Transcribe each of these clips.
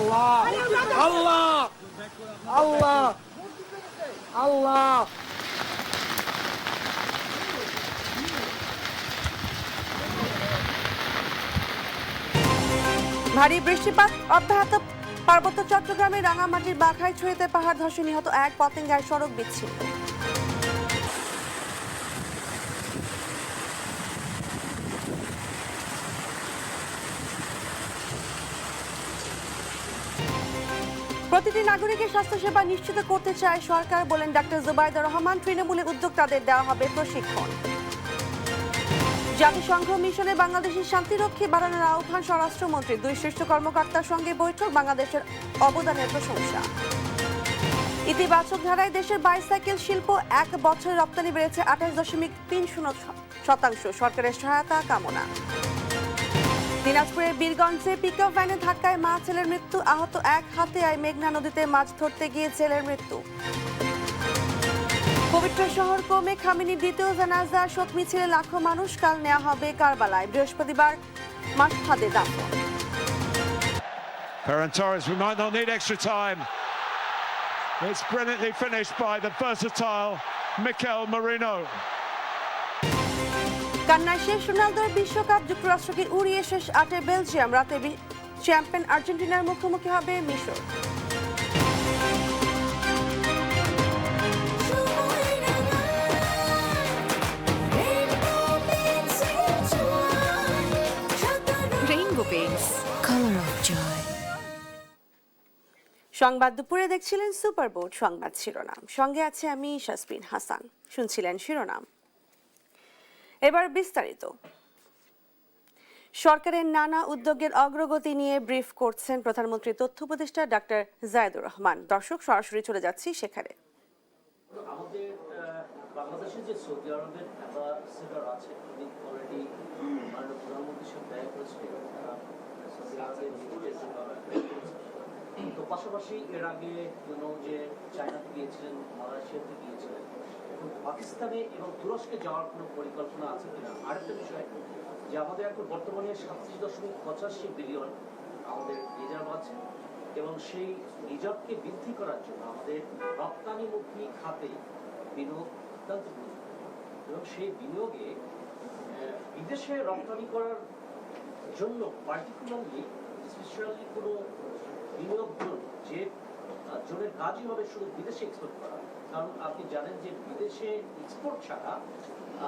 আল্লাহ আল্লাহ আল্লাহ আল্লাহ। ভারী বৃষ্টিপাত অব্যাহত। পার্বত্য চট্টগ্রামের রাঙামাটির বাঘাইছড়িতে পাহাড় ধসে নিহত এক, পতেঙ্গায় সড়ক বিচ্ছিন্ন। প্রতিটি নাগরিকের স্বাস্থ্যসেবা নিশ্চিত করতে চায় সরকার, বলেন ডাক্তার জুবাইদুর রহমান। তৃণমূলের উদ্যোক্তাদের দেওয়া হবে প্রশিক্ষণ। জাতিসংঘ মিশনে বাংলাদেশের শান্তিরক্ষী বাড়ানোর আহ্বান স্বরাষ্ট্রমন্ত্রী। দুই শীর্ষ কর্মকর্তার সঙ্গে বৈঠক, বাংলাদেশের অবদানের প্রশংসা। ইতিবাচক ধারায় দেশের বাইসাইকেল শিল্প, এক বছরে রপ্তানি বেড়েছে 28.30%। সরকারের সহায়তা কামনা। দিনাজপুরের বীরগঞ্জে পিকআপ ভ্যানে ধাক্কায় মা ছেলের মৃত্যু, আহত এক। হাতিয়ায় মেঘনা নদীতে মাছ ধরতে গিয়ে ছেলের মৃত্যু। পবিত্র শহর কমে খামেনির দ্বিতীয় জানাজা, শোক মিছিলে লাখো মানুষ। কাল নেওয়া হবে কারবালায়, বৃহস্পতিবার মাসফাদে দাফন। Ferran Torres, we might not need extra time. It's brilliantly finished by the versatile Mikel Merino. কান্নায় শেষ রোনালদোর বিশ্বকাপ, যুক্তরাষ্ট্রকে উড়িয়ে শেষ 8-এ বেলজিয়াম। রাতে চ্যাম্পিয়ন আর্জেন্টিনার মুখোমুখি হবে মিশর। সংবাদ দুপুরে দেখছিলেন সুপার বোর্ড সংবাদ শিরোনাম, সঙ্গে আছে আমি শাসবিন হাসান। শুনছিলেন শিরোনাম, এবার বিস্তারিত। সরকারের নানা উদ্যোগের অগ্রগতি নিয়ে ব্রিফ করছেন প্রধানমন্ত্রী তথ্য উপদেষ্টা ডাক্তার জায়েদুর রহমান। দর্শক, সরাসরি চলে যাচ্ছি সেখানে। আমাদের বাংলাদেশে যে সৌদি আরবের অ্যাম্বাসেডর আছে, উনি অলরেডি মাননীয় প্রধানমন্ত্রীর সাথে দেখা করেছিলেন। সৌদি আরবের তো পাশাপাশি এর আগে যে চায়নাতে গিয়েছিলেন, মালয়েশিয়াতে গিয়েছিলেন, এখন পাকিস্তানে এবং তুরস্কে যাওয়ার কোনো পরিকল্পনা আছে কিনা। আরেকটা বিষয় যে আমাদের এখন বর্তমানে 37.85 বিলিয়ন আমাদের রিজার্ভ আছে, এবং সেই রিজার্ভকে বৃদ্ধি করার জন্য আমাদের রপ্তানিমুখী খাতে বিনিয়োগ অত্যন্ত গুরুত্বপূর্ণ, এবং সেই বিনিয়োগে বিদেশে রপ্তানি করার জন্য পার্টিকুলারলি স্পেশালি কোনো বিনিয়োগ যে জোনের কাজই হবে শুধু বিদেশে এক্সপোর্ট করা। কারণ আপনি জানেন যে বিদেশে এক্সপোর্ট ছাড়া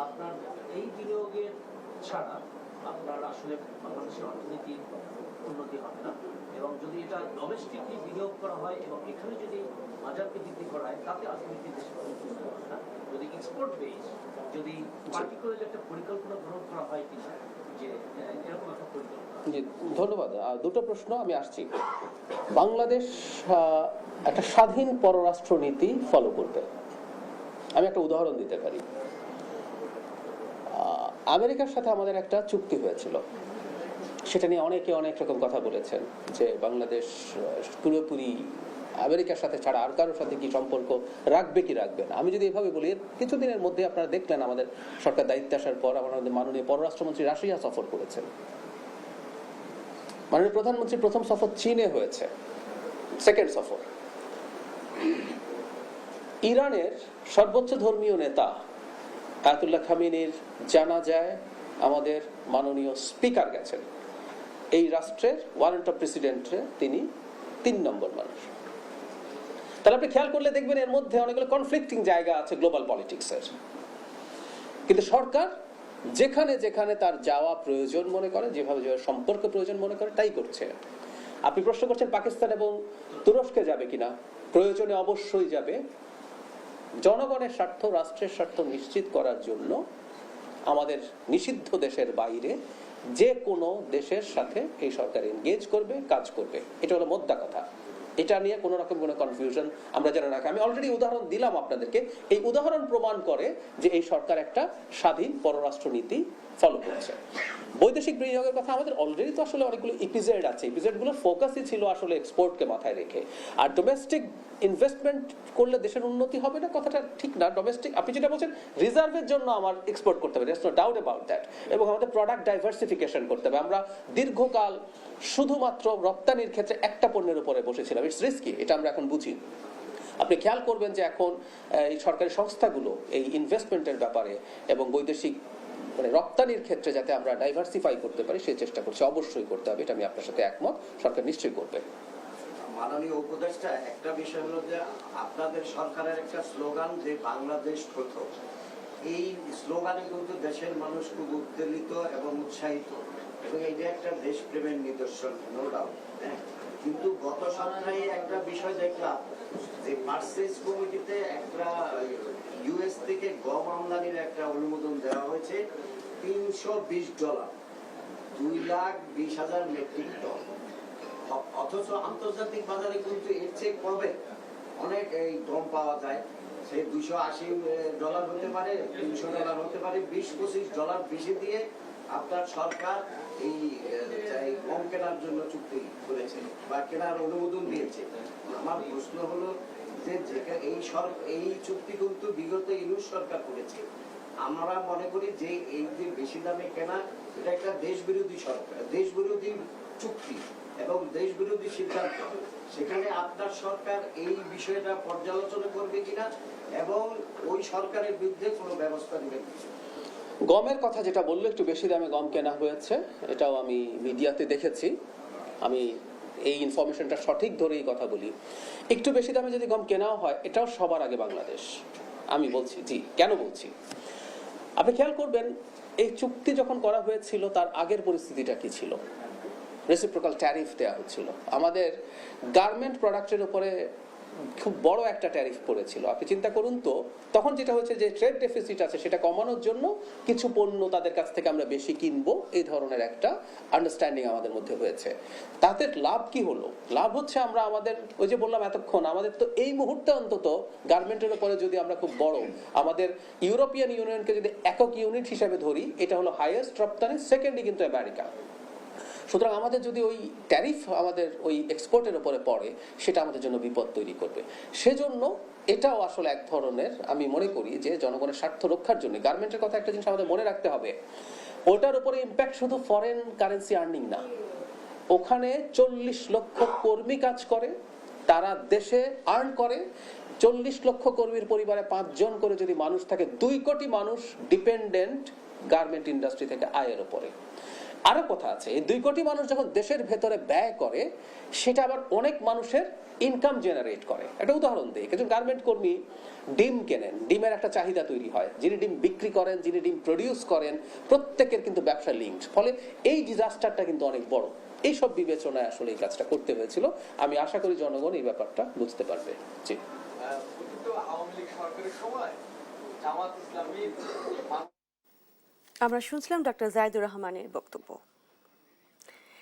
আপনার এই বিনিয়োগের ছাড়া আপনার আসলে বাংলাদেশের অর্থনীতির উন্নতি হবে না, এবং যদি এটা ডোমেস্টিকলি বিনিয়োগ করা হয় এবং এখানে যদি বাজারকে বৃদ্ধি করা হয়, তাতে অর্থনীতি দেশের উন্নতি হবে না। যদি এক্সপোর্ট বেস, যদি পার্টিকুলারলি একটা পরিকল্পনা গ্রহণ করা হয় কিনা, যে এরকম একটা পরিকল্পনা। ধন্যবাদ। দুটো প্রশ্ন আমি আসছি। বাংলাদেশ একটা স্বাধীন পররাষ্ট্র নীতি ফলো করবে। আমি একটা উদাহরণ দিতে পারি। আমেরিকার সাথে আমাদের একটা চুক্তি হয়েছিল, সেটা নিয়ে অনেকে অনেক রকম কথা বলেছেন যে বাংলাদেশ পুরোপুরি আমেরিকার সাথে ছাড়া আর কারোর সাথে কি সম্পর্ক রাখবে কি রাখবে না। আমি যদি এভাবে বলি, কিছুদিনের মধ্যে আপনারা দেখলেন আমাদের সরকার দায়িত্বে আসার পর আমাদের মাননীয় পররাষ্ট্রমন্ত্রী রাশিয়া সফর করেছেন। মাননীয় প্রধানমন্ত্রী প্রথম সফর চীনে হয়েছে, সেকেন্ড সফর। ইরানের সর্বোচ্চ ধর্মীয় নেতা আয়াতুল্লাহ খামেনির জানাজায় আমাদের মাননীয় স্পিকার গেছেন। এই রাষ্ট্রের ওয়ারেন্ট অফ প্রেসিডেন্টে তিনি 3 নম্বর মানুষ। তাহলে আপনি খেয়াল করলে দেখবেন এর মধ্যে অনেকগুলো কনফ্লিক্টিং জায়গা আছে গ্লোবাল পলিটিক্সের, কিন্তু সরকার যেখানে যেখানে তার যাওয়া প্রয়োজন মনে করে, যেভাবে সম্পর্ক প্রয়োজন মনে করে, তাই করছে। আপনি প্রশ্ন করছেন পাকিস্তান এবং তুরস্কে যাবে কিনা, প্রয়োজনে অবশ্যই যাবে। জনগণের স্বার্থ, রাষ্ট্রের স্বার্থ নিশ্চিত করার জন্য আমাদের নিষিদ্ধ দেশের বাইরে যে কোনো দেশের সাথে এই সরকার এনগেজ করবে, কাজ করবে। এটা হলো মোদ্দা কথা। এটা নিয়ে কোনো রকম কোনো কনফিউশন আমরা যেন রাখি। আমি অলরেডি উদাহরণ দিলাম আপনাদেরকে, এই উদাহরণ প্রমাণ করে যে এই সরকার একটা স্বাধীন পররাষ্ট্রনীতি ফলো করছে। বৈদেশিক বিনিয়োগের কথা আমাদের অলরেডি তো আসলে অনেকগুলো ইপিজেড আছে, ইপিজেডগুলোর ফোকাসই ছিল আসলে এক্সপোর্টকে মাথায় রেখে। আর ডোমেস্টিক ইনভেস্টমেন্ট করলে দেশের উন্নতি হবে না কথাটা ঠিক না। ডোমেস্টিক আপনি যেটা বলছেন রিজার্ভের জন্য আমার এক্সপোর্ট করতে হবে, নো ডাউট অ্যাবাউট দ্যাট, এবং আমাদের প্রোডাক্ট ডাইভার্সিফিকেশন করতে হবে। আমরা দীর্ঘকাল শুধুমাত্র রপ্তানির ক্ষেত্রে একটা পণ্যের উপরে বসেছিলাম, ইটস রিস্কি, এটা আমরা এখন বুঝি। আপনি খেয়াল করবেন যে এখন এই সরকারি সংস্থাগুলো এই ইনভেস্টমেন্টের ব্যাপারে এবং বৈদেশিক মানে রপ্তানির ক্ষেত্রে যাতে আমরা ডাইভার্সিফাই করতে পারি সেই চেষ্টা করছি, অবশ্যই করতে হবে, এটা আমি আপনার সাথে একমত, সরকার নিশ্চয়ই করবে। মাননীয় উপদেষ্টা, একটা বিষয় হলো যে আপনাদের সরকারের একটা স্লোগান যে বাংলাদেশ প্রথম, এই স্লোগানে কিন্তু দেশের মানুষ খুব উদ্বেলিত এবং উৎসাহিত, এবং এইটা একটা দেশপ্রেমের নিদর্শন, নো ডাউট। কিন্তু গত সপ্তাহে একটা বিষয় দেখলাম যে পারচেজ কমিটিতে একটা ইউএস থেকে গম আমদানির একটা অনুমোদন দেওয়া হয়েছে $320, 2,20,000 মেট্রিক টন। অথচ আন্তর্জাতিক বাজারে কিন্তু এর চেয়ে কমে অনেক এই গম পাওয়া যায়, সে $280 হতে পারে, $300 হতে পারে, $20-25 বেশি দিয়ে আপনার সরকার এই গম কেনার জন্য চুক্তি করেছে বা কেনার অনুমোদন দিয়েছে। আমার প্রশ্ন হলো যে এই চুক্তি কিন্তু বিগত ইউনুস সরকার করেছে। আমরা মনে করি যে এই যে বেশি দামে কেনা, এটা একটা দেশবিরোধী সরকার, দেশবিরোধী চুক্তি এবং দেশবিরোধী সিদ্ধান্ত। সেখানে আপনার সরকার এই বিষয়টা পর্যালোচনা করবে কিনা এবং ওই সরকারের বিরুদ্ধে কোনো ব্যবস্থা নেবেন। গমের কথা যেটা বললো, একটু বেশি দামে গম কেনা হয়েছে, এটাও আমি মিডিয়াতে দেখেছি। আমি এই ইনফরমেশনটা সঠিক ধরেই কথা বলি। একটু বেশি দামে যদি গম কেনাও হয়, এটাও সবার আগে বাংলাদেশ। আমি বলছি জি, কেন বলছি আপনি খেয়াল করবেন, এই চুক্তি যখন করা হয়েছিল তার আগের পরিস্থিতিটা কি ছিল? রেসিপ্রোকাল ট্যারিফ দেওয়া হচ্ছিল, আমাদের গার্মেন্ট প্রোডাক্টের উপরে খুব বড় একটা ট্যারিফ পড়েছিল। আপনি চিন্তা করুন তো, তখন যেটা হচ্ছে যে ট্রেড ডেফিসিট আছে সেটা কমানোর জন্য কিছু পণ্য তাদের কাছ থেকে আমরা বেশি কিনবো, এই ধরনের একটা আন্ডারস্ট্যান্ডিং আমাদের মধ্যে হয়েছে। তাতে লাভ কি হলো? লাভ হচ্ছে আমরা আমাদের ওই যে বললাম এতক্ষণ, আমাদের তো এই মুহূর্তে অন্তত গার্মেন্টের উপরে যদি আমরা খুব বড়, আমাদের ইউরোপিয়ান ইউনিয়নকে যদি একক ইউনিট হিসেবে ধরি, এটা হলো হাইয়েস্ট রপ্তানি, সেকেন্ডলি কিন্তু আমেরিকা। সুতরাং আমাদের যদি ওই ট্যারিফ আমাদের ওই এক্সপোর্টের উপরে পড়ে, সেটা আমাদের জন্য বিপদ তৈরি করবে। সেজন্য এটাও আসলে এক ধরনের, আমি মনে করি যে জনগণের স্বার্থ রক্ষার জন্য গার্মেন্টের কথা একটা জিনিস আমাদের মনে রাখতে হবে, ওটার উপরে ইম্প্যাক্ট শুধু ফরেন কারেন্সি আর্নিং না, ওখানে 40 লক্ষ কর্মী কাজ করে, তারা দেশে আর্ন করে। 40 লক্ষ কর্মীর পরিবারে 5 জন করে যদি মানুষ থাকে, 2 কোটি মানুষ ডিপেন্ডেন্ট গার্মেন্ট ইন্ডাস্ট্রি থেকে আয়ের উপরে। আরো কথা আছে, এই 2 কোটি মানুষ যখন দেশের ভেতরে ব্যয় করে, সেটা আবার অনেক মানুষের ইনকাম জেনারেট করে। একটা উদাহরণ দিই, একজন গার্মেন্ট কর্মী ডিম কেনেন, ডিমের একটা চাহিদা তৈরি হয়, যিনি ডিম বিক্রি করেন, যিনি ডিম প্রডিউস করেন, প্রত্যেকের কিন্তু ব্যবসা লিঙ্কড। ফলে এই ডিজাস্টারটা কিন্তু অনেক বড়। এইসব বিবেচনায় আসলে এই কাজটা করতে হয়েছিল। আমি আশা করি জনগণ এই ব্যাপারটা বুঝতে পারবে। জি, আওয়ামী লীগ সরকারের সময় জামাত ইসলামী আমরা শুনছিলাম ডক্টর জাহিদুর রহমানের বক্তব্য।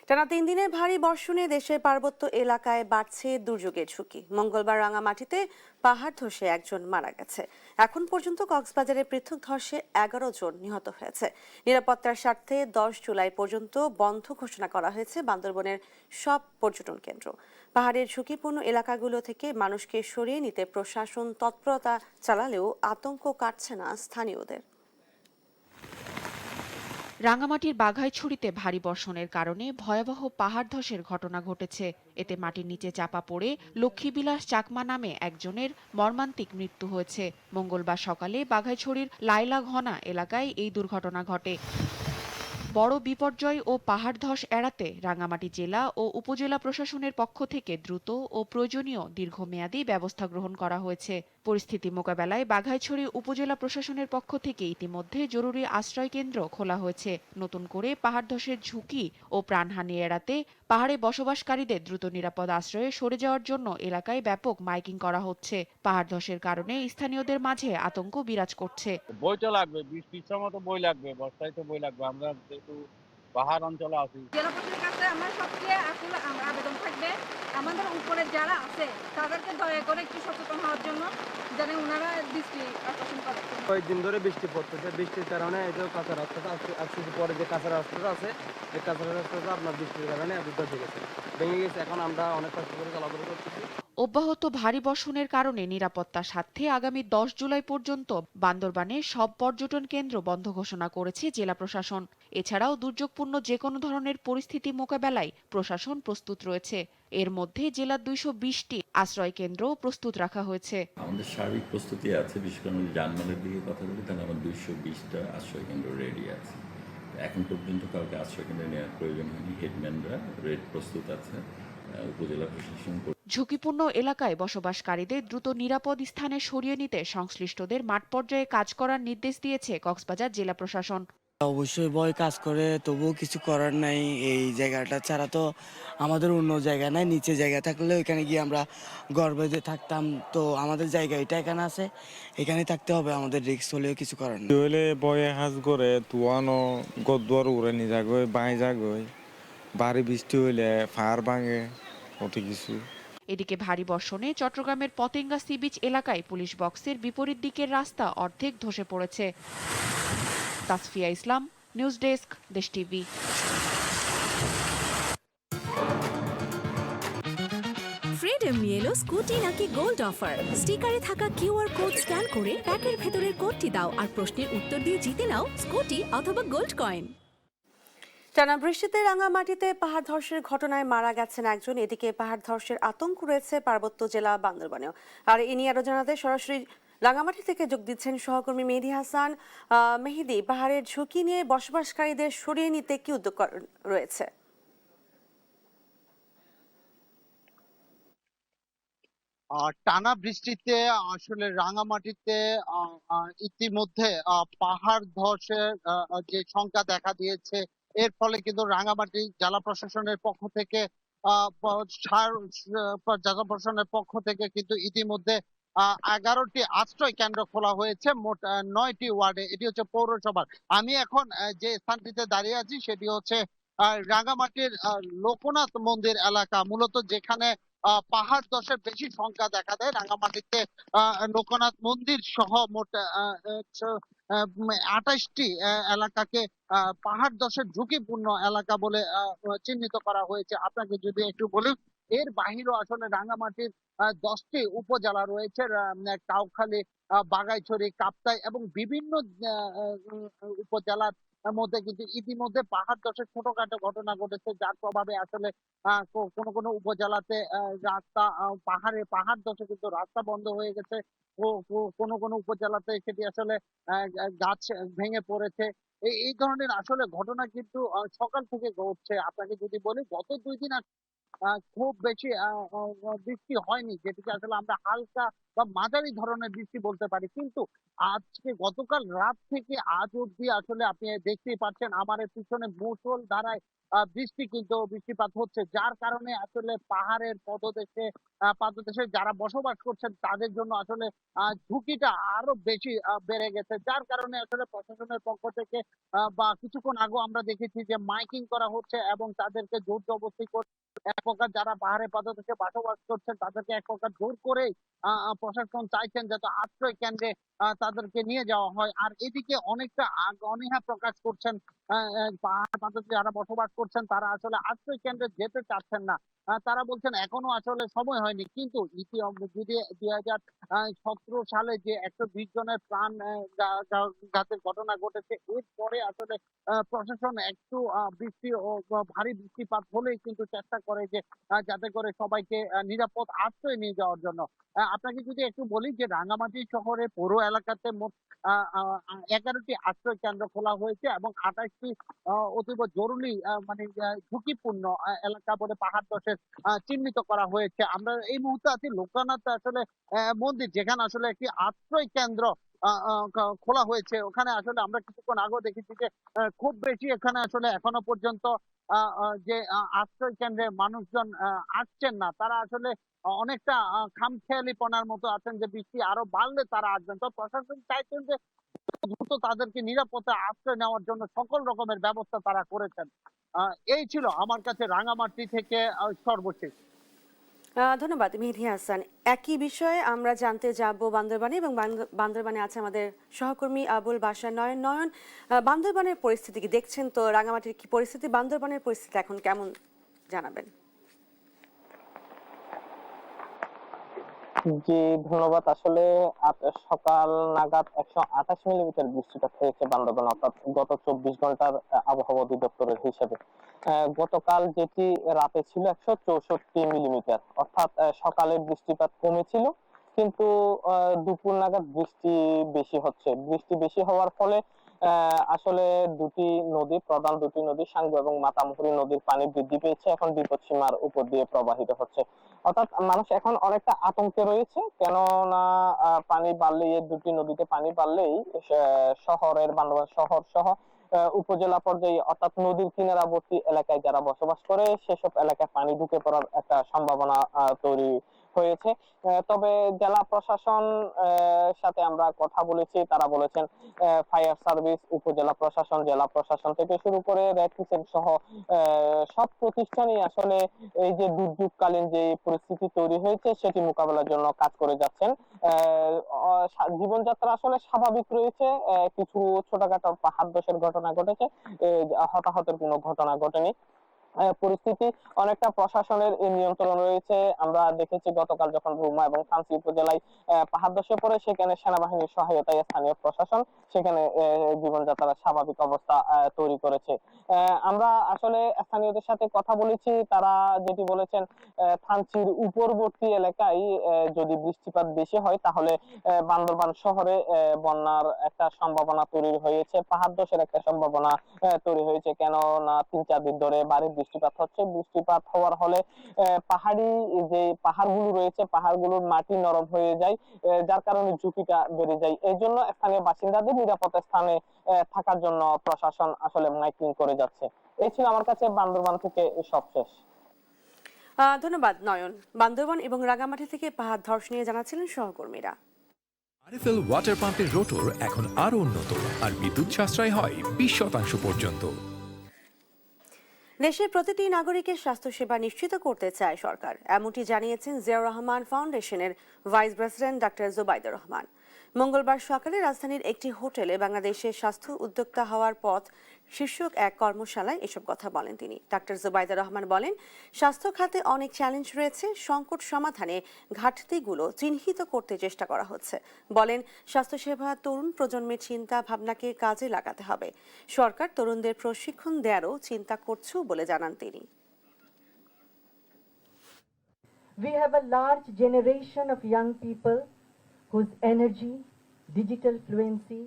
টানা 3 দিনের ভারী বর্ষণে দেশের পার্বত্য এলাকায় বাড়ছে দুর্যোগের ঝুঁকি। মঙ্গলবার রাঙামাটিতে পাহাড় ধসে 1 জন মারা গেছে। এখন পর্যন্ত কক্সবাজারে পৃথক ধসে 11 জন নিহত হয়েছে। নিরাপত্তার স্বার্থে 10 জুলাই পর্যন্ত বন্ধ ঘোষণা করা হয়েছে বান্দরবনের সব পর্যটন কেন্দ্র। পাহাড়ের ঝুঁকিপূর্ণ এলাকাগুলো থেকে মানুষকে সরিয়ে নিতে প্রশাসন তৎপরতা চালালেও আতঙ্ক কাটছে না স্থানীয়দের। রাঙামাটির বাঘাইছড়িতে ভারী বর্ষণের কারণে ভয়াবহ পাহাড় ধসের ঘটনা ঘটেছে। এতে মাটির নিচে চাপা পড়ে লক্ষ্মীবিলাস চাকমা নামে একজনের মর্মান্তিক মৃত্যু হয়েছে। মঙ্গলবার সকালে বাঘাইছড়ির লাইলা ঘনা এলাকায় এই দুর্ঘটনা ঘটে। বড় বিপর্যয় ও পাহাড় ধস এড়াতে রাঙামাটি জেলা ও উপজেলা প্রশাসনের পক্ষ থেকে দ্রুত ও প্রয়োজনীয় দীর্ঘমেয়াদী ব্যবস্থা গ্রহণ করা হয়েছে। পরিস্থিতি মোকাবেলায় বাঘাইছড়ি উপজেলা প্রশাসনের পক্ষ থেকে ইতিমধ্যে জরুরি আশ্রয় কেন্দ্র খোলা হয়েছে। নতুন করে পাহাড় ধসের ঝুঁকি ও প্রাণহানি এড়াতে পাহাড়ে বসবাসকারীদের দ্রুত নিরাপদ আশ্রয়ে সরে যাওয়ার জন্য এলাকায় ব্যাপক মাইকিং করা হচ্ছে। পাহাড় ধসের কারণে স্থানীয়দের মাঝে আতঙ্ক বিরাজ করছে। বই তো লাগবে, 20-30টার মতো বই লাগবে, বর্ষায় তো বই লাগবে। আমরা যেহেতু পাহাড় অঞ্চলে আছি, জেলা প্রশাসনের কাছে আমার সবচেয়ে আকুল আবেদন থাকবে, আমাদের উপরে যারা আছে তাদেরকে দয়া করে একটু সচেতন হওয়ার জন্য যেন ওনারা দৃষ্টি আকর্ষণ করে। কয়েকদিন ধরে বৃষ্টি পড়তেছে, বৃষ্টির কারণে এই যে কাঁচা রাস্তাটা আজকে পরে যে কাঁচা রাস্তাটা আছে, এই কাঁচা রাস্তাটা আপনার বৃষ্টির কারণে ধসে গেছে, ভেঙে গেছে। এখন আমরা অনেক কষ্ট করে চলাফেরা করতেছি। অব্যাহত ভারী বর্ষণের কারণে নিরাপত্তার স্বার্থে আগামী 10 জুলাই পর্যন্ত বান্দরবানে সব পর্যটন কেন্দ্র বন্ধ ঘোষণা করেছে জেলা প্রশাসন। এছাড়াও দুর্যোগপূর্ণ যে কোনো ধরনের পরিস্থিতি মোকাবেলায় প্রশাসন প্রস্তুত রয়েছে। এর মধ্যে জেলার 220টি আশ্রয় কেন্দ্র প্রস্তুত রাখা হয়েছে। আমাদের সার্বিক প্রস্তুতি আছে, বিশেষ করে যদি যানবাহনের দিকে কথা বলি তাহলে আমার 220টা আশ্রয় কেন্দ্র রেডি আছে। এখন পর্যন্ত কাউকে আশ্রয় কেন্দ্রে নেওয়ার প্রয়োজন হয়নি। হেডম্যানরা প্রস্তুত আছে, উপজেলা প্রশাসন। ঝুঁকিপূর্ণ এলাকায় বসবাসকারীদের দ্রুত নিরাপদ স্থানে সরিয়ে নিতে সংশ্লিষ্টদের মাঠ পর্যায়ে কাজ করার নির্দেশ দিয়েছে কক্সবাজার জেলা প্রশাসন। অবশ্যই ভয় কাজ করে, তবুও কিছু করার নাই। এই জায়গাটা ছাড়া তো আমাদের অন্য জায়গা নাই। নিচে জায়গা থাকলে ওইখানে গিয়ে আমরা ঘর বেঁধে থাকতাম, তো আমাদের জায়গা এটা এখানে আছে, এখানে থাকতে হবে। আমাদের রিস্ক হলেও কিছু করার নেই। হলে বয়ে হাজ করে তুয়ানো গদুয়ার উড়ে নিয়ে যাগই বাঁই যাগই, ভারী বৃষ্টি হইলে ফায়ার ভাঙে, কত কিছু। এদিকে ভারী বর্ষণে চট্টগ্রামের পতেঙ্গা সি বিচ এলাকায় পুলিশ বক্সের বিপরীত দিকের রাস্তা অর্ধেক ধসে পড়েছে। তাসফিয়া ইসলাম, নিউজ ডেস্ক, দেশ টিভি। ফ্রিডম নিয়ে এলো স্কুটি নাকি গোল্ড অফার। স্টিকারে থাকা কিউআর কোড স্ক্যান করে প্যাকের ভেতরের কোডটি দাও আর প্রশ্নের উত্তর দিয়ে জিতে নাও স্কুটি অথবা গোল্ড কয়েন। টানা বৃষ্টিতে রাঙামাটিতে পাহাড় ধসের ঘটনায় মারা গেছেন একজন। এদিকে পাহাড় ধসের আতঙ্ক রয়েছে পার্বত্য জেলা বান্দরবানেও। আর এ নিয়ে আরো জানাতে সরাসরি রাঙামাটি থেকে যোগ দিচ্ছেন সহকর্মী মেহেদী হাসান। মেহেদী, পাহাড়ের ঝুঁকি নিয়ে বসবাসকারীদের সরিয়ে নিতে কি উদ্যোগ রয়েছে? টানা বৃষ্টিতে আসলে রাঙামাটিতে ইতিমধ্যে পাহাড় ধসের যে সংখ্যা দেখা দিয়েছে, এর ফলে কিন্তু রাঙামাটি জেলা প্রশাসনের পক্ষ থেকে কিন্তু ইতিমধ্যে 11টি আশ্রয় কেন্দ্র খোলা হয়েছে মোট 9টি ওয়ার্ডে। এটি হচ্ছে পৌরসভার। আমি এখন যে স্থানটিতে দাঁড়িয়ে আছি সেটি হচ্ছে রাঙামাটির লোকনাথ মন্দির এলাকা, মূলত যেখানে পাহাড় ধসের বেশি সংখ্যা দেখা দেয়। রাঙামাটিতে লোকনাথ মন্দির সহ মোট 28টি এলাকাকে পাহাড় ধসের ঝুঁকিপূর্ণ এলাকা বলে চিহ্নিত করা হয়েছে। আপনাকে যদি একটু বলি, এর বাহিরেও আসলে রাঙামাটির 10টি উপজেলা রয়েছে, কাউখালী, বাগাইছড়ি, কাপ্তাই এবং বিভিন্ন উপজেলার মধ্যে কিন্তু ইতিমধ্যে পাহাড় ধসের ছোটখাটো ঘটনা ঘটেছে, যার প্রভাবে আসলে কোনো উপজেলাতে রাস্তা পাহাড় ধসে কিন্তু রাস্তা বন্ধ হয়ে গেছে। কোনো উপজেলাতে সেটি আসলে গাছ ভেঙে পড়েছে। এই ধরনের আসলে ঘটনা কিন্তু সকাল থেকে ঘটছে। আপনাকে যদি বলি, গত 2 দিন খুব বেশি বৃষ্টি হয়নি, যেটিকে আসলে আমরা হালকা বা মাঝারি ধরনের বৃষ্টি বলতে পারি। কিন্তু আজকে গতকাল রাত থেকে আজ অব্দি আসলে আপনি দেখতেই পাচ্ছেন আমার পিছনে মুষলধারায় বৃষ্টিপাত হচ্ছে, যার কারণে আসলে পাহাড়ের পাদদেশে যারা বসবাস করছেন তাদের জন্য আসলে ঝুঁকিটা আরো বেশি বেড়ে গেছে। যার কারণে আসলে প্রশাসনের পক্ষ থেকে বা কিছুক্ষণ আগেও আমরা দেখেছি যে মাইকিং করা হচ্ছে এবং তাদেরকে জোর জবরদস্তি করে এক প্রকার যারা পাহাড়ের পাদদেশে বসবাস করছেন তাদেরকে এক প্রকার জোর করে প্রশাসন চাইছেন যাতে আশ্রয় কেন্দ্রে তাদেরকে নিয়ে যাওয়া হয়। আর এদিকে অনেকটা অনীহা প্রকাশ করছেন পাহাড় পাদদেশে যারা বসবাস করছেন, তারা আসলে আশ্রয় কেন্দ্রে যেতে চাচ্ছেন না। তারা বলছেন এখনো আসলে সময় হয়নি। কিন্তু যদি 2017 সালে যে 120 জনের প্রাণ ঘাতের ঘটনা ঘটেছে, এরপরে আসলে প্রশাসন একটু বৃষ্টি ও ভারী বৃষ্টিপাত হলেই কিন্তু চেষ্টা করে যে যাতে করে সবাইকে নিরাপদ আশ্রয় নিয়ে যাওয়ার জন্য। আপনাকে যদি একটু বলি যে রাঙামাটি শহরে পৌর এলাকাতে মোট 11টি আশ্রয় কেন্দ্র খোলা হয়েছে এবং 28টি অতীব জরুরি মানে ঝুঁকিপূর্ণ এলাকা বলে পাহাড় ধসের চিহ্নিত করা হয়েছে। আমরা এই মুহূর্তে আছি লোকনাথ আসলে মন্দির, যেখানে আসলে একটি আশ্রয় কেন্দ্র খোলা হয়েছে। ওখানে আসলে আমরা কিছুক্ষণ আগেও দেখেছি যে খুব বেশি এখানে আসলে এখনো পর্যন্ত যে আশ্রয় কেন্দ্রে মানুষজন আসছেন না। তারা আসলে অনেকটা খামখেয়ালিপনার মতো আছেন যে বৃষ্টি আরো বাড়লে তারা আসবেন। তো প্রশাসন চাইছেন যে দ্রুত তাদেরকে নিরাপদে আশ্রয় নেওয়ার জন্য সকল রকমের ব্যবস্থা তারা করেছেন। এই ছিল আমার কাছে রাঙামাটি থেকে সর্বশেষ। ধন্যবাদ মেহেদী হাসান। একই বিষয়ে আমরা জানতে যাব বান্দরবানে, এবং বান্দরবানে আছে আমাদের সহকর্মী আবুল বাশার নয়ন। নয়ন, বান্দরবানের পরিস্থিতি কি দেখছেন? তো রাঙামাটির কি পরিস্থিতি, বান্দরবানের পরিস্থিতি এখন কেমন জানাবেন? জি ধন্যবাদ। আসলে সকাল নাগাদ 128 মিলিমিটার বৃষ্টিপাত হয়েছে বান্দরবান, অর্থাৎ গত 24 ঘন্টার আবহাওয়া অধিদপ্তরের হিসাবে। গতকাল যেটি রাতে ছিল 164 মিলিমিটার, অর্থাৎ সকালে বৃষ্টিপাত কমেছিল, কিন্তু দুপুর নাগাদ বৃষ্টি বেশি হচ্ছে। বৃষ্টি বেশি হওয়ার ফলে আসলে প্রধান দুটি নদী সাঙ্গু এবং মাতামুহুরী নদীর পানি বৃদ্ধি পেয়েছে, এখন বিপদসীমার উপর দিয়ে প্রবাহিত হচ্ছে। অর্থাৎ মানুষ এখন অনেকটা আতঙ্কে রয়েছে, কেননা পানি বাড়লেই, এই দুটি নদীতে পানি বাড়লেই বান্দরবান শহর সহ উপজেলা পর্যায়ে, অর্থাৎ নদীর কিনারাবর্তী এলাকায় যারা বসবাস করে সেসব এলাকায় পানি ঢুকে পড়ার একটা সম্ভাবনা তৈরি হয়েছে। তবে জেলা প্রশাসন সাথে আমরা কথা বলেছি, তারা বলেছেন ফায়ার সার্ভিস, উপজেলা প্রশাসন, জেলা প্রশাসন থেকে শুরু করে রেড ক্রিসেন্ট সহ সব প্রতিষ্ঠানই আসলে এই যে দুর্যোগকালীন যে পরিস্থিতি তৈরি হয়েছে সেটি মোকাবেলার জন্য কাজ করে যাচ্ছেন। জীবনযাত্রা আসলে স্বাভাবিক রয়েছে, কিছু ছোটখাটো পাহাড় ধসের ঘটনা ঘটেছে, হতাহতের কোনো ঘটনা ঘটেনি। পরিস্থিতি অনেকটা প্রশাসনের নিয়ন্ত্রণ রয়েছে। আমরা দেখেছি গতকাল যখন রুমা এবং কাঞ্চি উপজেলায় পাহাড় ধসে পড়ে, সেখানে সেনাবাহিনীর সহায়তায় স্থানীয় প্রশাসন সেখানে জীবনযাত্রার স্বাভাবিক অবস্থা তৈরি করেছে। আমরা আসলে স্থানীয়দের সাথে কথা বলেছি, তারা যেটি বলেছেন, থানচির উপরবর্তী এলাকায় যদি বৃষ্টিপাত বেশি হয় তাহলে বান্দরবান শহরে বন্যার একটা সম্ভাবনা তৈরি হয়েছে, পাহাড় ধসের একটা সম্ভাবনা তৈরি হয়েছে। কেননা 3-4 দিন ধরে বাড়ি বৃষ্টিপাত হচ্ছে। বৃষ্টিপাত হওয়ার ফলে পাহাড়ি যে পাহাড়গুলো রয়েছে, পাহাড়গুলোর মাটি নরম হয়ে যায়, যার কারণে ঝুঁকিটা বেড়ে যায়। এই জন্য স্থানীয় বাসিন্দাদের নিরাপদ স্থানে থাকার জন্য প্রশাসন আসলে মাইকিং করে যাচ্ছে। এই ছিল আমার কাছে বান্দরবান থেকে সবশেষ। ধন্যবাদ নয়ন। বান্দরবান এবং রাঙামাটি থেকে পাহাড় ধস নিয়ে জানাচ্ছিলেন সহকর্মীরা। আরএফএল ওয়াটার পাম্পের রোটর এখন আরো উন্নত আর বিদ্যুৎ সাশ্রয় হয় 20% পর্যন্ত। দেশের প্রতিটি নাগরিকের স্বাস্থ্যসেবা নিশ্চিত করতে চায় সরকার, এমনটি জানিয়েছেন জিয়াউর রহমান ফাউন্ডেশনের vice president doctor Zubaidur Rahman. মঙ্গলবার সকালে রাজধানীর একটি হোটেলে বাংলাদেশের স্বাস্থ্য উদ্যোক্তা হওয়ার পথ শীর্ষক এক কর্মশালায় এসব কথা বলেন তিনি। ডাক্তার জুবাইদুর রহমান বলেন, স্বাস্থ্য খাতে অনেক চ্যালেঞ্জ রয়েছে, সংকট সমাধানে ঘাটতিগুলো চিহ্নিত করতে চেষ্টা করা হচ্ছে। বলেন, স্বাস্থ্যসেবা তরুণ প্রজন্মের চিন্তা ভাবনাকে কাজে লাগাতে হবে। সরকার তরুণদের প্রশিক্ষণ দেওয়ারও চিন্তা করছে বলে জানান তিনি। We have a large generation of young people whose energy, digital fluency,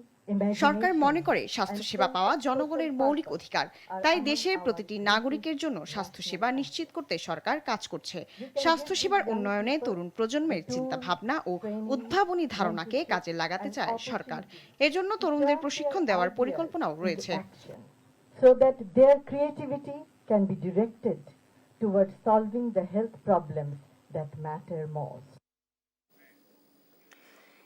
সরকার মনে করে স্বাস্থ্যসেবা পাওয়া জনগণের মৌলিক অধিকার, তাই দেশের প্রতিটি নাগরিকের জন্য স্বাস্থ্যসেবা নিশ্চিত করতে সরকার কাজ করছে। স্বাস্থ্যসেবার উন্নয়নে তরুণ প্রজন্মের চিন্তা ভাবনা ও উদ্ভাবনী ধারণাকে কাজে লাগাতে চায় সরকার। এজন্য তরুণদের প্রশিক্ষণ দেওয়ার পরিকল্পনাও রয়েছে। so that their creativity can be directed towards solving the health problems that matter most.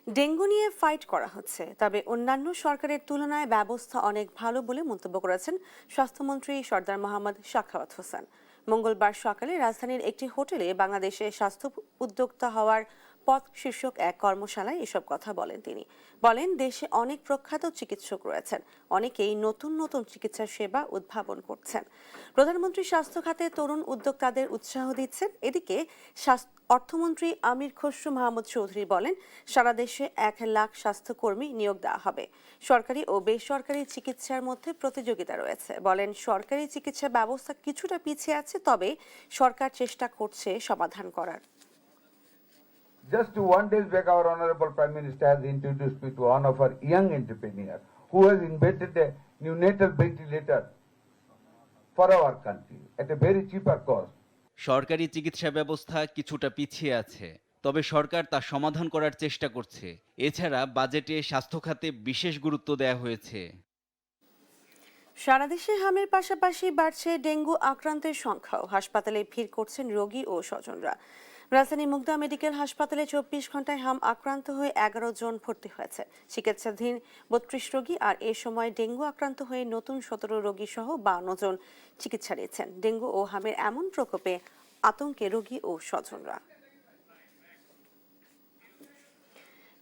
Dengue নিয়ে ফাইট করা হচ্ছে, তবে অন্যান্য সরকারের তুলনায় ব্যবস্থা অনেক ভালো বলে মন্তব্য করেছেন স্বাস্থ্যমন্ত্রী সরদার মোহাম্মদ সাখাওয়াত হোসেন। মঙ্গলবার সকালে রাজধানীর একটি হোটেলে বাংলাদেশের স্বাস্থ্য উদ্যোক্তা হওয়ার পথ শীর্ষক এক কর্মশালায় এসব কথা বলেন তিনি। বলেন, দেশে অনেক প্রখ্যাত চিকিৎসক রয়েছেন, অনেকেই নতুন নতুন চিকিৎসা সেবা উদ্ভাবন করছেন। প্রধানমন্ত্রী স্বাস্থ্য খাতে তরুণ উদ্যোক্তাদের উৎসাহ দিচ্ছেন। এদিকে অর্থমন্ত্রী আমির খসরু মাহমুদ চৌধুরী বলেন, সারা দেশে 1 লাখ স্বাস্থ্যকর্মী নিয়োগ দেওয়া হবে। সরকারি ও বেসরকারি চিকিৎসার মধ্যে প্রতিযোগিতা রয়েছে। বলেন, সরকারি চিকিৎসা ব্যবস্থা কিছুটা পিছিয়ে আছে, তবে সরকার চেষ্টা করছে সমাধান করার। Just 1 day back, our Honorable Prime Minister has introduced me to one of our young entrepreneurs who has invented a neonatal ventilator for our country at a very cheaper cost. সরকারি চিকিৎসা ব্যবস্থা কিছুটা পিছিয়ে আছে, তবে সরকার তা সমাধান করার চেষ্টা করছে। এছাড়া বাজেটে স্বাস্থ্য খাতে বিশেষ গুরুত্ব দেওয়া হয়েছে। সারা দেশে হামের পাশাপাশি বাড়ছে ডেঙ্গু আক্রান্তের সংখ্যাও। হাসপাতালে ভিড় করছেন রোগী ও স্বজনরা। রাজধানী মুগদা মেডিকেল হাসপাতালে 24 ঘন্টায় হাম আক্রান্ত হয়ে 11 জন ভর্তি হয়েছে। চিকিৎসাধীন 32 রোগী, আর এ সময় ডেঙ্গু আক্রান্ত হয়ে নতুন 17 রোগী সহ 52 জন চিকিৎসা নিচ্ছেন। ডেঙ্গু ও হামের এমন প্রকোপে আতঙ্কে রোগী ও স্বজনরা।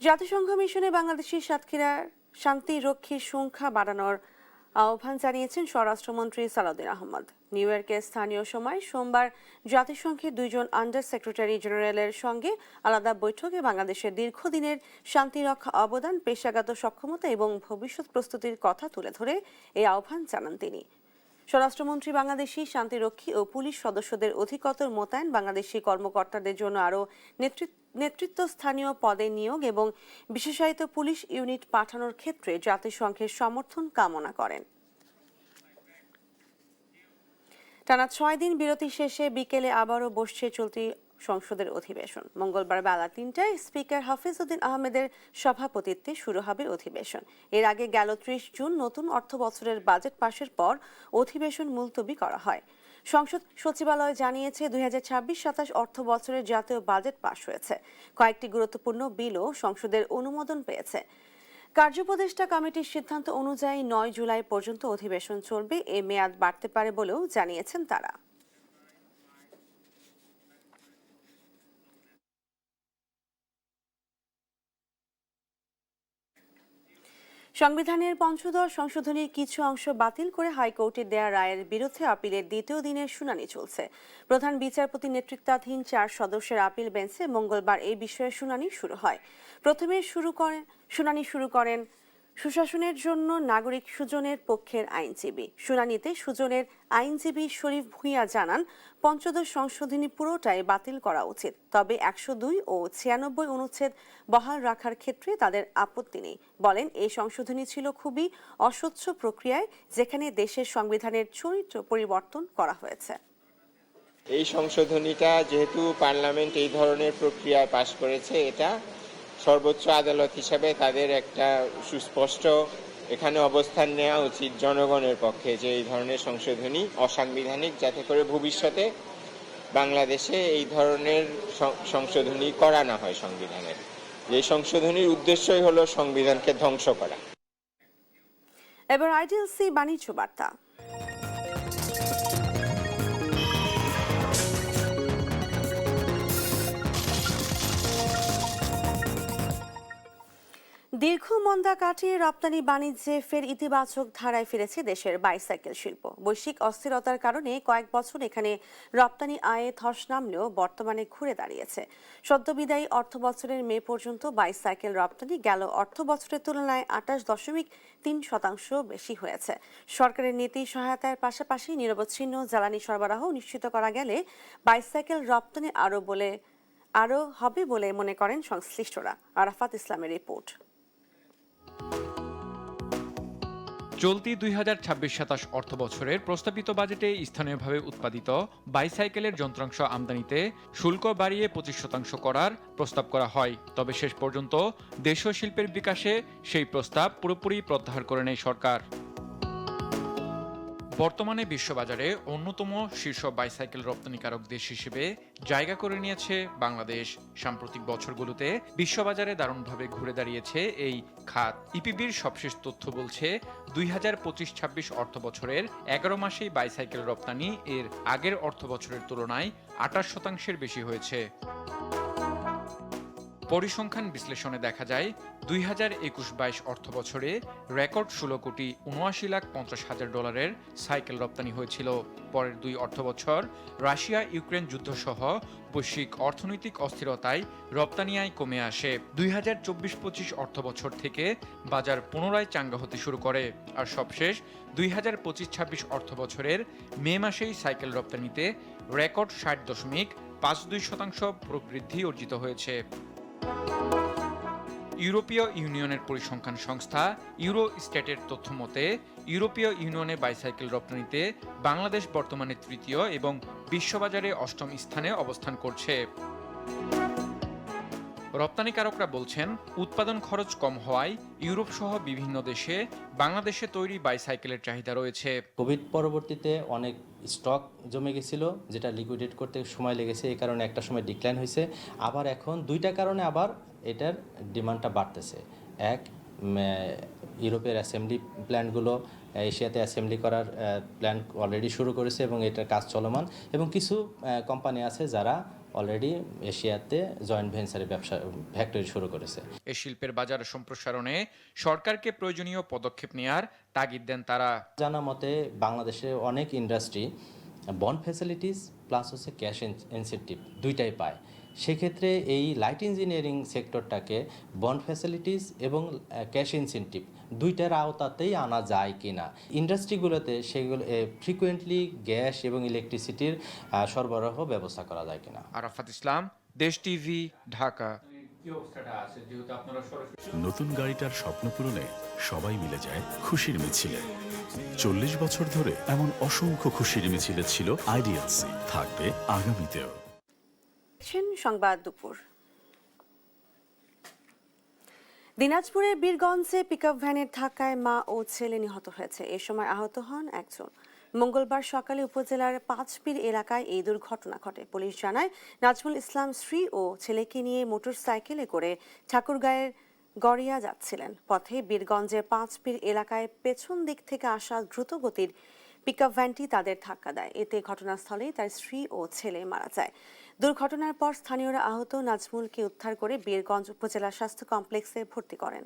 জাতিসংঘ মিশনে বাংলাদেশের সাতক্ষীরার শান্তিরক্ষীর সংখ্যা বাড়ানোর আহ্বান জানিয়েছেন স্বরাষ্ট্রমন্ত্রী সালাউদ্দিন আহমদ। নিউ ইয়র্কের স্থানীয় সময় সোমবার জাতিসংঘের 2 জন আন্ডার সেক্রেটারি জেনারেলের সঙ্গে আলাদা বৈঠকে বাংলাদেশের দীর্ঘদিনের শান্তিরক্ষা অবদান, পেশাগত সক্ষমতা এবং ভবিষ্যৎ প্রস্তুতির কথা তুলে ধরে এই আহ্বান জানান তিনি। স্বরাষ্ট্রমন্ত্রী বাংলাদেশি শান্তিরক্ষী ও পুলিশ সদস্যদের অধিকতর মোতায়েন, বাংলাদেশি কর্মকর্তাদের জন্য আরও নেতৃত্বস্থানীয় পদে নিয়োগ এবং বিশেষায়িত পুলিশ ইউনিট পাঠানোর ক্ষেত্রে জাতিসংঘের সমর্থন কামনা করেন। টানা 6 দিন বিরতি শেষে বিকেলে আবারও বসছে চলতি সংসদের অধিবেশন। মঙ্গলবার বেলা 3টায় স্পিকার হাফিজউদ্দিন আহমেদের সভাপতিত্বে শুরু হবে অধিবেশন। এর আগে গেল 30 জুন নতুন অর্থ বছরের বাজেট পাশের পর অধিবেশন মুলতবি করা হয়। সংসদ সচিবালয় জানিয়েছে 2026-27 অর্থ বছরের জাতীয় বাজেট পাশ হয়েছে। কয়েকটি গুরুত্বপূর্ণ বিলও সংসদের অনুমোদন পেয়েছে। কার্যোপদেষ্টা কমিটির সিদ্ধান্ত অনুযায়ী 9 জুলাই পর্যন্ত অধিবেশন চলবে। এ মেয়াদ বাড়তে পারে বলেও জানিয়েছেন তারা। সংবিধানের পঞ্চদশ সংশোধনীর কিছু অংশ বাতিল করে হাইকোর্টের দেয়া রায়ের বিরুদ্ধে আপিলের দ্বিতীয় দিনের শুনানি চলছে। প্রধান বিচারপতি নেতৃত্বাধীন 4 সদস্যের আপিল বেঞ্চে মঙ্গলবার এই বিষয়ে শুনানি শুরু হয়। প্রথমে শুনানি শুরু করেন সুশাসনের জন্য নাগরিক সুজনের পক্ষের আইনজীবী। শুনানিতে সুজনের আইনজীবী শরীফ ভূঁইয়া জানান, পঞ্চদশ সংশোধনী পুরোটাই বাতিল করা উচিত, তবে 102 ও 96 অনুচ্ছেদ বহাল রাখার ক্ষেত্রে তাদের আপত্তি নেই। বলেন, এই সংশোধনী ছিল খুবই অস্বচ্ছ প্রক্রিয়ায়, যেখানে দেশের সংবিধানের চরিত্র পরিবর্তন করা হয়েছে। এই সংশোধনীটা যেহেতু পার্লামেন্ট এই ধরনের প্রক্রিয়ায় পাশ করেছে, এটা সর্বোচ্চ আদালত হিসাবে তাদের একটা সুস্পষ্ট এখানে অবস্থান নেওয়া উচিত জনগণের পক্ষে, যে এই ধরনের সংশোধনী অসাংবিধানিক, যাতে করে ভবিষ্যতে বাংলাদেশে এই ধরনের সংশোধনী করা না হয় সংবিধানের। এই সংশোধনীর উদ্দেশ্যই হলো সংবিধানকে ধ্বংস করা। এবার আইডিএলসি বাণিজ্য বার্তা। দীর্ঘ মন্দা কাটিয়ে রপ্তানি বাণিজ্যে ফের ইতিবাচক ধারায় ফিরেছে দেশের বাইসাইকেল শিল্প। বৈশ্বিক অস্থিরতার কারণে কয়েক বছর এখানে রপ্তানি আয়ে ধস নামলেও বর্তমানে ঘুরে দাঁড়িয়েছে। সদ্যবিদায়ী অর্থ বছরের মে পর্যন্ত বাইসাইকেল রপ্তানি গেল অর্থ বছরের তুলনায় 28.3% বেশি হয়েছে। সরকারের নীতি সহায়তার পাশাপাশি নিরবচ্ছিন্ন জ্বালানি সরবরাহ নিশ্চিত করা গেলে বাইসাইকেল রপ্তানি আরও হবে বলে মনে করেন সংশ্লিষ্টরা। আরাফাত ইসলামের রিপোর্ট। চলতি 2026-27 অর্থ বছরের প্রস্তাবিত বাজেটে স্থানীয়ভাবে উৎপাদিত বাইসাইকেলের যন্ত্রাংশ আমদানিতে শুল্ক বাড়িয়ে 25% করার প্রস্তাব করা হয়। তবে শেষ পর্যন্ত দেশীয় শিল্পের বিকাশে সেই প্রস্তাব পুরোপুরি প্রত্যাহার করে নেয় সরকার। বর্তমানে বিশ্ববাজারে অন্যতম শীর্ষ বাইসাইকেল রপ্তানিকারক দেশ হিসেবে জায়গা করে নিয়েছে বাংলাদেশ। সাম্প্রতিক বছরগুলোতে বিশ্ববাজারে দারুণভাবে ঘুরে দাঁড়িয়েছে এই খাত। ইপিবির সবশেষ তথ্য বলছে 2025-26 অর্থ বছরের 11 মাসেই বাইসাইকেল রপ্তানি এর আগের অর্থ বছরের তুলনায় 28% বেশি হয়েছে। পরিসংখ্যান বিশ্লেষণে দেখা যায় 2021-22 অর্থ বছরে রেকর্ড 16,79,50,000 সাইকেল রপ্তানি হয়েছিল। পরের 2 অর্থ বছর রাশিয়া ইউক্রেন যুদ্ধসহ বৈশ্বিক অর্থনৈতিক অস্থিরতায় রপ্তানি আয় কমে আসে। 2024-25 অর্থ বছর থেকে বাজার পুনরায় চাঙ্গা হতে শুরু করে। আর সবশেষ 2025-26 অর্থ বছরের মে মাসেই সাইকেল রপ্তানিতে রেকর্ড 60.52% প্রবৃদ্ধি অর্জিত হয়েছে। ইউরোপীয় ইউনিয়নের পরিসংখ্যান সংস্থা ইউরোস্ট্যাটের তথ্য মতে ইউরোপীয় ইউনিয়নে বাইসাইকেল রপ্তানিতে বাংলাদেশ বর্তমানে তৃতীয় এবং বিশ্ববাজারে 8ম স্থানে অবস্থান করছে। রপ্তানিকারকরা বলছেন, উৎপাদন খরচ কম হওয়ায় ইউরোপ সহ বিভিন্ন দেশে বাংলাদেশে তৈরি বাইসাইকেলের চাহিদা রয়েছে। কোভিড পরবর্তীতে অনেক স্টক জমে গেছিল, যেটা লিকুইডেট করতে সময় লেগেছে, এই কারণে একটা সময় ডিক্লাইন হয়েছে। আবার এখন 2টা কারণে আবার এটার ডিমান্ডটা বাড়তেছে। এক, ইউরোপের অ্যাসেম্বলি প্ল্যান্টগুলো এশিয়াতে অ্যাসেম্বলি করার প্ল্যান অলরেডি শুরু করেছে এবং এটার কাজ চলমান, এবং কিছু কোম্পানি আছে যারা অলরেডি এশিয়াতে জয়েন্ট ভেঞ্চারে ব্যবসা ফ্যাক্টরি শুরু করেছে। এই শিল্পের বাজার সম্প্রসারণে সরকারকে প্রয়োজনীয় পদক্ষেপ নেওয়ার তাগিদ দেন তারা। জানা মতে বাংলাদেশে অনেক ইন্ডাস্ট্রি বন্ড ফ্যাসিলিটিস প্লাস হচ্ছে ক্যাশ ইনসেন্টিভ দুইটাই পায়। সেক্ষেত্রে এই লাইট ইঞ্জিনিয়ারিং সেক্টরটাকে বন্ড ফ্যাসিলিটিস এবং ক্যাশ ইনসেন্টিভ দুইটার আওতাতেই আনা যায় কিনা, ইন্ডাস্ট্রিগুলোতে সেগুলো ফ্রিকুয়েন্টলি গ্যাস এবং ইলেকট্রিসিটির সরবরাহ ব্যবস্থা করা যায় কিনা। আরাফাত ইসলাম, দেশ টিভি, ঢাকা। নতুন গাড়িটার স্বপ্ন পূরণে সবাই মিলে যায় খুশির মিছিলে। 40 বছর ধরে এমন অসংখ্য খুশির মিছিলে ছিল আইডিএলসি, থাকবে আগামীতেও। সংবাদ দুপুর। দিনাজপুরের বীরগঞ্জে পিকআপ ভ্যানের ধাক্কায় মা ও ছেলে নিহত হয়েছে। এ সময় আহত হন একজন। মঙ্গলবার সকালে উপজেলার পাঁচপীর এলাকায় এই দুর্ঘটনা ঘটে। পুলিশ জানায় নাজমুল ইসলাম স্ত্রী ও ছেলেকে নিয়ে মোটরসাইকেলে করে ঠাকুরগাঁয়ের গড়িয়া যাচ্ছিলেন। পথে বীরগঞ্জের পাঁচপীর এলাকায় পেছন দিক থেকে আসা দ্রুতগতির পিকআপ ভ্যানটি তাদের ধাক্কা দেয়। এতে ঘটনাস্থলেই তার স্ত্রী ও ছেলে মারা যায়। দুর্ঘটনার পর স্থানীয়রা আহত নাজমুলকে উদ্ধার করে বীরগঞ্জ উপজেলা স্বাস্থ্য কমপ্লেক্সে ভর্তি করেন।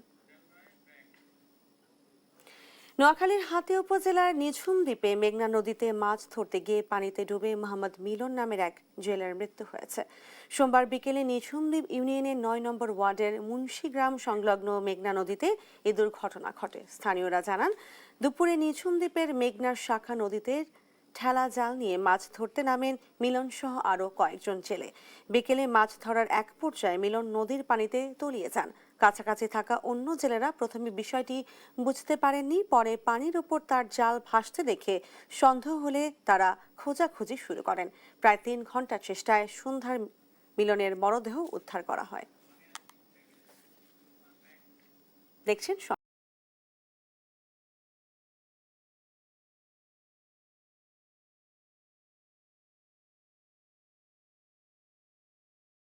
নোয়াখালীর হাতিয়া উপজেলার নিঝুম দ্বীপে মেঘনা নদীতে মাছ ধরতে গিয়ে পানিতে ডুবে মোহাম্মদ মিলন নামের এক জেলের মৃত্যু হয়েছে। সোমবার বিকেলে নিঝুম দ্বীপ ইউনিয়নের ৯ নম্বর ওয়ার্ডের মুন্সিগ্রাম সংলগ্ন মেঘনা নদীতে এ দুর্ঘটনা ঘটে। স্থানীয়রা জানান, দুপুরে নিঝুম দ্বীপের মেঘনার শাখা নদীতে ঠেলা জাল নিয়ে মাছ ধরতে নামেন মিলন সহ আরও কয়েকজন জেলে। বিকেলে মাছ ধরার এক পর্যায়ে মিলন নদীর পানিতে তলিয়ে যান। কাছাকাছি থাকা অন্য জেলেরা প্রথমে বিষয়টি বুঝতে পারেননি, পরে পানির উপর তার জাল ভাসতে দেখে সন্দেহ হলে তারা খোঁজাখুঁজি শুরু করেন। প্রায় ৩ ঘন্টার চেষ্টায় সন্ধ্যার মিলনের মরদেহ উদ্ধার করা হয়। দেখছেন